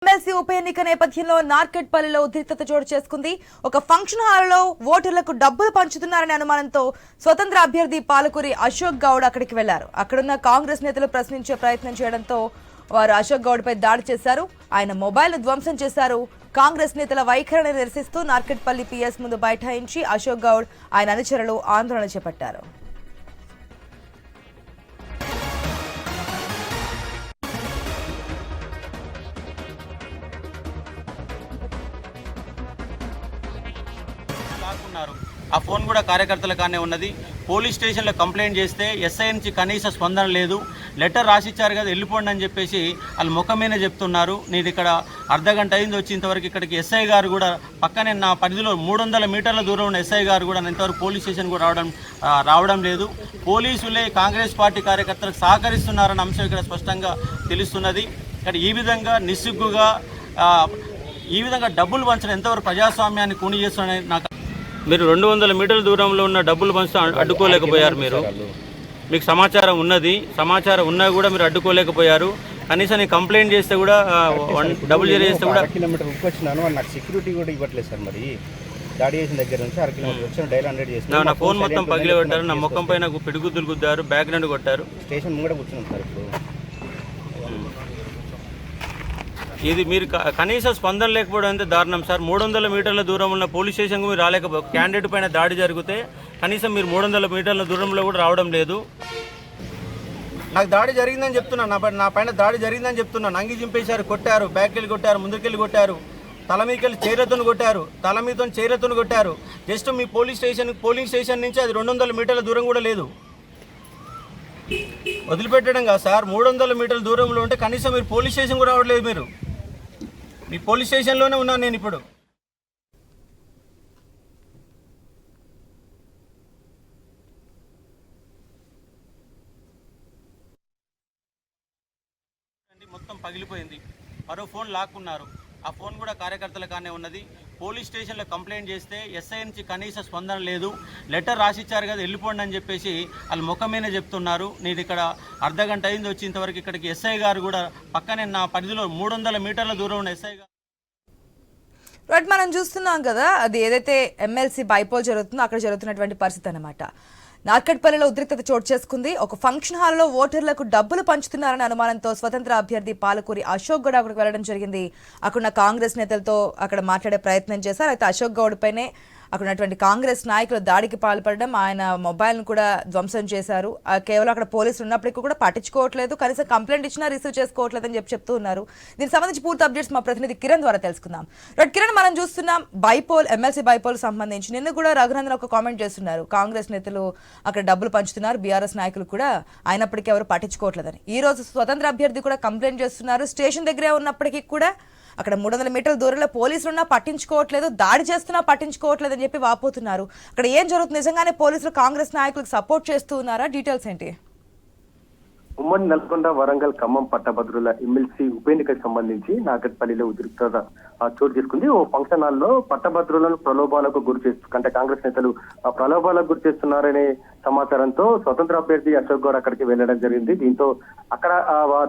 MLC ఉప ఎన్నిక నేపథ్యంలో నార్కెట్పల్లిలో ఉద్రిక్తత చోటు చేసుకుంది. ఒక ఫంక్షన్ హాల్లో ఓటర్లకు డబ్బులు పంచుతున్నారనే అనుమానంతో స్వతంత్ర అభ్యర్థి పాలకూరి అశోక్ గౌడ్ అక్కడికి వెళ్లారు. అక్కడున్న కాంగ్రెస్ నేతలు ప్రశ్నించే ప్రయత్నం చేయడంతో వారు అశోక్ గౌడ్ పై దాడి చేశారు. ఆయన మొబైల్ ను ధ్వంసం చేశారు. కాంగ్రెస్ నేతల వైఖరిని నిరసిస్తూ నార్కెట్పల్లి పిఎస్ ముందు బైఠాయించి అశోక్ గౌడ్ ఆయన అనుచరులు ఆందోళన చేపట్టారు. ఆ ఫోన్ కూడా కార్యకర్తల కానే ఉన్నది. పోలీస్ స్టేషన్లో కంప్లైంట్ చేస్తే ఎస్ఐ నుంచి కనీస స్పందన లేదు. లెటర్ రాసిచ్చారు కదా వెళ్ళిపోండి అని చెప్పేసి వాళ్ళు ముఖమేనే చెప్తున్నారు. నేను ఇక్కడ అర్ధగంట అయింది వచ్చేంతవరకు ఇక్కడికి ఎస్ఐ గారు కూడా పక్కనే నా పరిధిలో 300 మీటర్ల దూరం ఉన్న ఎస్ఐ గారు కూడా ఇంతవరకు పోలీస్ స్టేషన్ కూడా రావడం లేదు. పోలీసులే కాంగ్రెస్ పార్టీ కార్యకర్తలకు సహకరిస్తున్నారన్న అంశం ఇక్కడ స్పష్టంగా తెలుస్తున్నది. ఇక్కడ ఈ విధంగా నిస్సిగ్గుగా ఈ విధంగా డబ్బులు పంచడం ఎంతవరకు ప్రజాస్వామ్యాన్ని కూని చేస్తున్నారని నాకు. మీరు 200 మీటర్ల దూరంలో ఉన్న డబ్బులు పంచడం అడ్డుకోలేకపోయారు. మీకు సమాచారం ఉన్నది, సమాచారం ఉన్నా కూడా మీరు అడ్డుకోలేకపోయారు. కనీసం నేను కంప్లైంట్ చేస్తే కూడా డబ్బులు చేస్తే కూడా కిలోమీటర్ వచ్చినాను. నాకు సెక్యూరిటీ కూడా ఇవ్వట్లేదు సార్. మరి దాడి చేసిన దగ్గర నుంచి 1 కిలోమీటర్ వచ్చాను. డైల్ 100 చేస్తాను. నా ఫోన్ మొత్తం పగిలి కొట్టారు. నా ముఖం పైన పిడిగుద్దులు గుద్దారు. బ్యాక్ నుండి కొట్టారు. స్టేషన్ ముంగడ కూర్చున్నాం సార్. ఇప్పుడు ఇది మీరు కనీస స్పందన లేకపోవడం అంతే దారుణం సార్. 300 మీటర్ల దూరం ఉన్న పోలీస్ స్టేషన్కు మీరు రాలేకపో క్యాండిడేట్ పైన దాడి జరిగితే కనీసం మీరు 300 మీటర్ల దూరంలో కూడా రావడం లేదు. నాకు దాడి జరిగిందని చెప్తున్నాను. నా పైన దాడి జరిగిందని చెప్తున్నాను. అంగి చింపేశారు, కొట్టారు, బ్యాక్ వెళ్ళి కొట్టారు, ముందుకెళ్ళి కొట్టారు, తల మీకెళ్ళి చైరతోని కొట్టారు, తల మీతో చైరతోని కొట్టారు. జస్ట్ మీ పోలింగ్ స్టేషన్ నుంచి అది 200 మీటర్ల దూరం కూడా లేదు. వదిలిపెట్టడం కాదు సార్. 300 మీటర్ల దూరంలో ఉంటే కనీసం మీరు పోలీస్ స్టేషన్ కూడా రావట్లేదు. మీరు మీ పోలీస్ స్టేషన్లోనే ఉన్నాను నేను ఇప్పుడు. మొత్తం పగిలిపోయింది. మరో ఫోన్ లాక్కున్నారు. ఆ ఫోన్ కూడా కార్యకర్తల కానే ఉన్నది. పోలీస్ స్టేషన్లో కంప్లైంట్ చేస్తే ఎస్ఐ నుంచి కనీస స్పందన లేదు. లెటర్ రాసిచ్చారు కదా వెళ్ళిపోండి అని చెప్పేసి వాళ్ళు ముఖమేనే చెప్తున్నారు. నేను ఇక్కడ అర్ధగంట అయింది వచ్చేంతవరకు ఇక్కడికి ఎస్ఐ గారు కూడా పక్కనే నా పరిధిలో 300 మీటర్ల దూరం ఉన్న ఎస్ఐ గారు. మనం చూస్తున్నాం కదా, అది ఏదైతే ఎమ్మెల్సీ బైపోల్ జరుగుతుందో అక్కడ జరుగుతున్నటువంటి పరిస్థితి అన్నమాట. నార్కెట్పల్లిలో ఉద్రిక్తత చోటు చేసుకుంది. ఒక ఫంక్షన్ హాల్లో ఓటర్లకు డబ్బులు పంచుతున్నారనే అనుమానంతో స్వతంత్ర అభ్యర్థి పాలకూరి అశోక్ గౌడ్ అక్కడికి వెళ్లడం జరిగింది. అక్కడున్న కాంగ్రెస్ నేతలతో అక్కడ మాట్లాడే ప్రయత్నం చేశారు. అయితే అశోక్ గౌడ్ పైనే అక్కడ ఉన్నటువంటి కాంగ్రెస్ నాయకులు దాడికి పాల్పడడం, ఆయన మొబైల్ను కూడా ధ్వంసం చేశారు. కేవలం అక్కడ పోలీసులు ఉన్నప్పటికీ కూడా పట్టించుకోవట్లేదు, కనీసం కంప్లైంట్ ఇచ్చినా రిసీవ్ చేసుకోవట్లేదు అని చెప్తూ ఉన్నారు. దీనికి సంబంధించి పూర్తి అప్డేట్స్ మా ప్రతినిధి కిరణ్ ద్వారా తెలుసుకుందాం. కిరణ్, మనం చూస్తున్నాం బైపోల్ ఎమ్మెల్సీ బైపోల్ సంబంధించి నిన్న కూడా రఘునందన్ ఒక కామెంట్ చేస్తున్నారు. కాంగ్రెస్ నేతలు అక్కడ డబ్బులు పంచుతున్నారు, బీఆర్ఎస్ నాయకులు కూడా, అయినప్పటికీ ఎవరు పట్టించుకోవట్లేదని. ఈ రోజు స్వతంత్ర అభ్యర్థి కూడా కంప్లైంట్ చేస్తున్నారు. స్టేషన్ దగ్గరే ఉన్నప్పటికీ కూడా అక్కడ 300 మీటర్ల దూరంలో పోలీసులున్నా పట్టించుకోవట్లేదు, దాడి చేస్తున్నా పట్టించుకోవట్లేదు అని చెప్పి వాపోతున్నారు. అక్కడ ఏం జరుగుతుంది? నిజంగానే పోలీసులు కాంగ్రెస్ నాయకులకు సపోర్ట్ చేస్తూ ఉన్నారా? డీటెయిల్స్ ఏంటి? ఉమ్మడి నల్గొండ, వరంగల్, ఖమ్మం పట్టభద్రుల ఎమ్మెల్సీ ఉప ఎన్నికకు సంబంధించి నాగట్పల్లిలో ఉద్రిక్తత చోటు చేసుకుంది. ఓ ఫంక్షన్ హాల్లో పట్టభద్రులను ప్రలోభాలకు గురి చేస్తూ అంటే కాంగ్రెస్ నేతలు ప్రలోభాలకు గురి చేస్తున్నారనే సమాచారంతో స్వతంత్ర అభ్యర్థి అశోక్ గౌడ్ అక్కడికి వెళ్లడం జరిగింది. దీంతో అక్కడ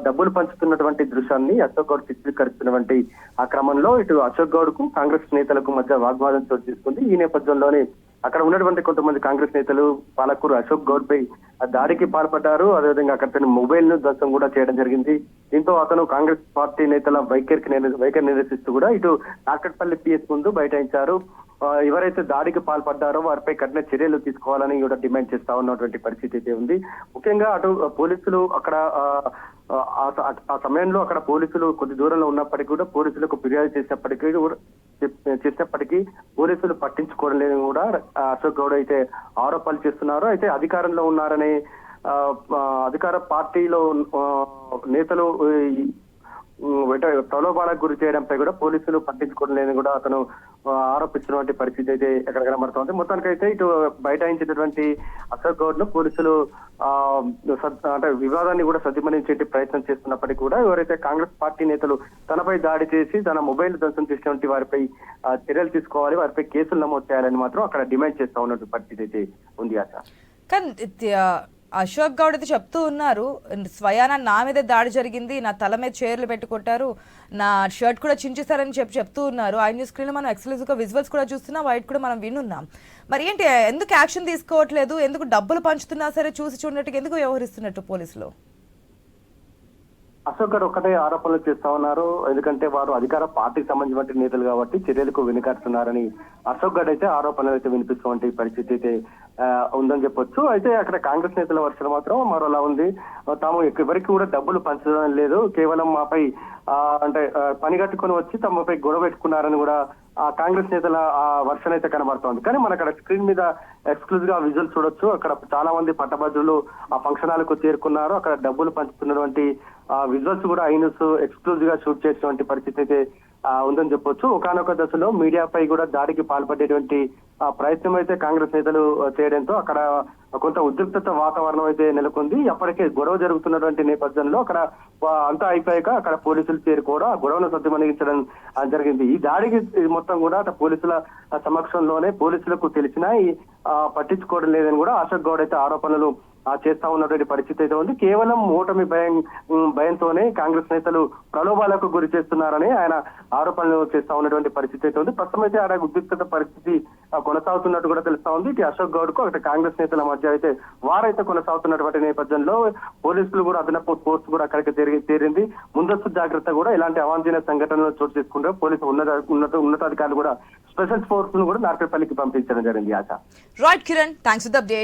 డబ్బులు పంచుతున్నటువంటి దృశ్యాన్ని అశోక్ గౌడ్ చిత్రీకరిస్తున్నటువంటి ఆ క్రమంలో ఇటు అశోక్ గౌడ్ కు కాంగ్రెస్ నేతలకు మధ్య వాగ్వాదం చోటు చేసుకుంది. ఈ నేపథ్యంలోనే అక్కడ ఉన్నటువంటి కొంతమంది కాంగ్రెస్ నేతలు పాలకూరు అశోక్ గౌడ్ పై దాడికి పాల్పడ్డారు. అదేవిధంగా అక్కడ మొబైల్ ను ధ్వంసం కూడా చేయడం జరిగింది. దీంతో అతను కాంగ్రెస్ పార్టీ నేతల వైఖరి నిరసిస్తూ కూడా ఇటు నార్కెట్పల్లి పిఎస్ ముందు బైఠాయించారు. ఎవరైతే దాడికి పాల్పడ్డారో వారిపై కఠిన చర్యలు తీసుకోవాలని కూడా డిమాండ్ చేస్తా ఉన్నటువంటి పరిస్థితి అయితే ఉంది. ముఖ్యంగా అటు పోలీసులు అక్కడ ఆ సమయంలో అక్కడ పోలీసులు కొద్ది దూరంలో ఉన్నప్పటికీ కూడా పోలీసులకు ఫిర్యాదు చేసినప్పటికీ పోలీసులు పట్టించుకోవడం లేదని కూడా అశోక్ గౌడ్ అయితే ఆరోపణలు చేస్తున్నారు. అయితే అధికారంలో ఉన్నారనే అధికార పార్టీలో నేతలు ప్రలోభాలకు గురి చేయడంపై కూడా పోలీసులు పట్టించుకోవడం లేదని కూడా అతను ఆరోపిస్తున్నటువంటి పరిస్థితి అయితే ఎక్కడ కనబడుతోంది. మొత్తానికైతే ఇటు బైఠాయించినటువంటి అశోక్ గౌడ్ ను పోలీసులు అంటే వివాదాన్ని కూడా సద్దుమణించే ప్రయత్నం చేస్తున్నప్పటికీ కూడా ఎవరైతే కాంగ్రెస్ పార్టీ నేతలు తనపై దాడి చేసి తన మొబైల్ ధ్వంసం చేసినటువంటి వారిపై చర్యలు తీసుకోవాలి, వారిపై కేసులు నమోదు చేయాలని మాత్రం అక్కడ డిమాండ్ చేస్తా ఉన్నటువంటి పరిస్థితి అయితే ఉంది. ఆశ కానీ అశోక్ గౌడ్ అయితే చెప్తూ ఉన్నారు, స్వయాన నా మీద దాడి జరిగింది, నా తల మీద చైర్లు పెట్టుకుంటారు, నా షర్ట్ కూడా చించేశారని చెప్తూ ఉన్నారు. ఐ న్యూస్ స్క్రీన్లో మనం ఎక్స్క్లూజివ్గా విజువల్స్ కూడా చూస్తున్నాం, వైట్ కూడా మనం వినున్నాం. మరి ఏంటి, ఎందుకు యాక్షన్ తీసుకోవట్లేదు, ఎందుకు డబ్బులు పంచుతున్నా సరే చూసి చూడనట్టుగా ఎందుకు వ్యవహరిస్తున్నట్టు పోలీసులు? అశోక్ గారు ఒక్కటే ఆరోపణలు చేస్తా ఉన్నారు. ఎందుకంటే వారు అధికార పార్టీకి సంబంధించిన నేతలు కాబట్టి చర్యలకు వెనుకాడుతున్నారని అశోక్ గారు అయితే ఆరోపణలు అయితే వినిపిస్తున్నటువంటి పరిస్థితి అయితే ఉందని చెప్పొచ్చు. అయితే అక్కడ కాంగ్రెస్ నేతల వర్షం మాత్రం మరోలా ఉంది. తాము ఎవరికి కూడా డబ్బులు పంచడం లేదు, కేవలం మాపై అంటే పని కట్టుకొని వచ్చి తమపై గొడవ పెట్టుకున్నారని కూడా ఆ కాంగ్రెస్ నేతల ఆ వర్షన్ అయితే కనబడుతోంది. కానీ మన అక్కడ స్క్రీన్ మీద ఎక్స్క్లూజివ్ గా విజువల్ చూడొచ్చు. అక్కడ చాలా మంది పట్టభద్రులు ఆ ఫంక్షన్ హాల్కు చేరుకున్నారు. అక్కడ డబ్బులు పంచుతున్నటువంటి విజువల్స్ కూడా ఐ న్యూస్ ఎక్స్క్లూజివ్ గా షూట్ చేసినటువంటి పరిస్థితి అయితే ఉందని చెప్పొచ్చు. ఒకానొక దశలో మీడియాపై కూడా దాడికి పాల్పడేటువంటి ప్రయత్నం అయితే కాంగ్రెస్ నేతలు చేయడంతో అక్కడ కొంత ఉద్రిక్తత వాతావరణం అయితే నెలకొంది. అప్పటికే గొడవ జరుగుతున్నటువంటి నేపథ్యంలో అక్కడ అంతా అయిపోయాక అక్కడ పోలీసులు చేరుకోవడం, ఆ గొడవను సద్దుమణిగించడం జరిగింది. ఈ దాడికి మొత్తం కూడా పోలీసుల సమక్షంలోనే పోలీసులకు తెలిసినా పట్టించుకోవడం లేదని కూడా అశోక్ గౌడ్ అయితే ఆరోపణలు చేస్తా ఉన్నటువంటి పరిస్థితి అయితే ఉంది. కేవలం ఓటమి భయంతోనే కాంగ్రెస్ నేతలు ప్రలోభాలకు గురి చేస్తున్నారని ఆయన ఆరోపణలు చేస్తా ఉన్నటువంటి పరిస్థితి అయితే ఉంది. ప్రస్తుతం అయితే ఆడ ఉద్రిక్తత పరిస్థితి కొనసాగుతున్నట్టు కూడా తెలుస్తా ఉంది. ఇటు అశోక్ గౌడ్ కు అటు కాంగ్రెస్ నేతల మధ్య అయితే వారైతే కొనసాగుతున్నటువంటి నేపథ్యంలో పోలీసులు కూడా అదనపు ఫోర్స్ కూడా అక్కడికి చేరింది. ముందస్తు జాగ్రత్త కూడా ఇలాంటి అవాంఛనీయ సంఘటనలు చోటు చేసుకుంటే పోలీసు ఉన్నతాధికారులు కూడా స్పెషల్ ఫోర్స్ ను కూడా నార్కట్పల్లికి పంపించడం జరిగింది. Asha. Right Kiran, thanks for the update.